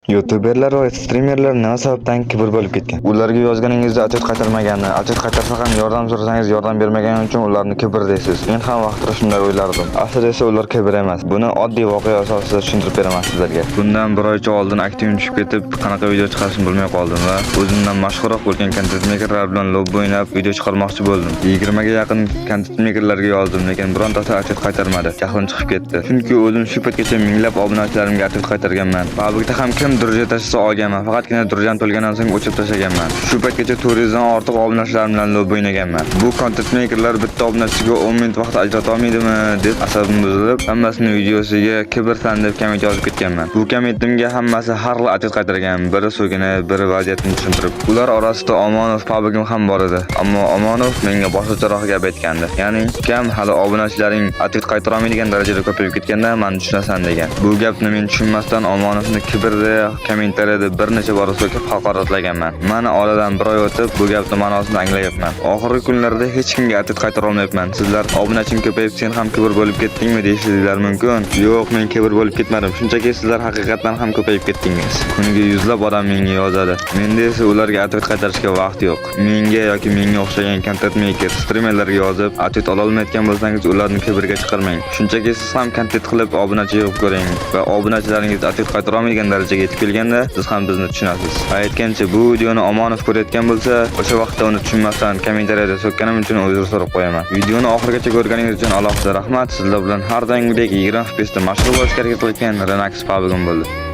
YouTuberlar va streamerlar nima sababdan kibr bo'lib ketgan? Ularga yozganingizda atlet qaytarmagani, atlet qaytarsa ham yordam so'rasangiz yordam bermagani uchun ularni kibr deysiz. Men ham vaqtida shunday o'ylardim. Aslida esa ular kibr emas. Buni oddiy voqea asosida tushuntirib beraman sizlarga. Bundan bir oycha oldin aktivim tushib ketib, qanaqa video chiqarishni bilmay qoldim va o'zimdan mashhurroq bo'lgan content makerlar bilan lobbi o'ynab video chiqarmoqchi bo'ldim. 20 ga yaqin content makerlarga yozdim, lekin birontasi atlet qaytarmadi. Jahlim chiqib ketdi. Chunki o'zim shu paytgacha minglab obunachilarimga atlet qaytarganman. Fabrikda ham kim durja tashisa olganman. Faqatgina durjam to'lgandan so'ng o'chirib tashlaganman. Shu paytgacha 400 dan ortiq obunachilarim bilan lobbi o'ynaganman. Bu content makerlar bitta obunachiga 10 minut vaqt ajrata olmaydimi deb asabim buzilib, hammasini videosiga kibrsan deb komment yozib ketganman. Bu kommentimga hammasi har xil atlet qaytargan. Biri so'kinib, biri vaziyatni tushuntirib. Ular orasida Omonov Fabrikam ham bor edi. Ammo Omonov menga boshqacharoq gap aytgandi. Ya'ni, "Kam hali obunachilaring atlet qaytara olmaydigan darajada ko'payib ketganda, men tushunasan" degan. Bu gapni men tushunmasdan Omonovni kibrda kommentariyada bir necha bor so'kib haqoratlaganman. Mana oradan bir oy o'tib bu gapning ma'nosini anglayapman. Oxirgi kunlarda hech kimga atlet qaytara olmayapman. Sizlar obunaching ko'payib sen ham kibr bo'lib ketdingmi deyishingizlar mumkin. Yo'q, men kibr bo'lib ketmadim. Shunchaki sizlar haqiqatan ham ko'payib ketdingiz. Kuniga yuzlab odam menga yozadi. Menda esa ularga atlet qaytarishga vaqt yo'q. Menga yoki menga o'xshagan content maker, streamerlarga yozib, atlet ola olmayotgan bo'lsangiz, ularni kibrga chiqarmang. Shunchaki siz ham content qilib obunachi yig'ib ko'ring va obunachilaringiz atlet qaytara olmaydigan darajaga yetib kelganda siz ham bizni tushunasiz. Aytgancha, bu videoni Omonov ko'rayotgan bo'lsa, o'sha vaqtda uni tushunmasdan kommentariyada so'kkanim uchun uzr so'rab qo'yaman. Videoni oxirigacha ko'rganingiz uchun alohida rahmat. Sizlar bilan har doimgidek 20 FPS da mashhur bo'lishga harakat qilayotgan Renax Fabrikam bo'ldi.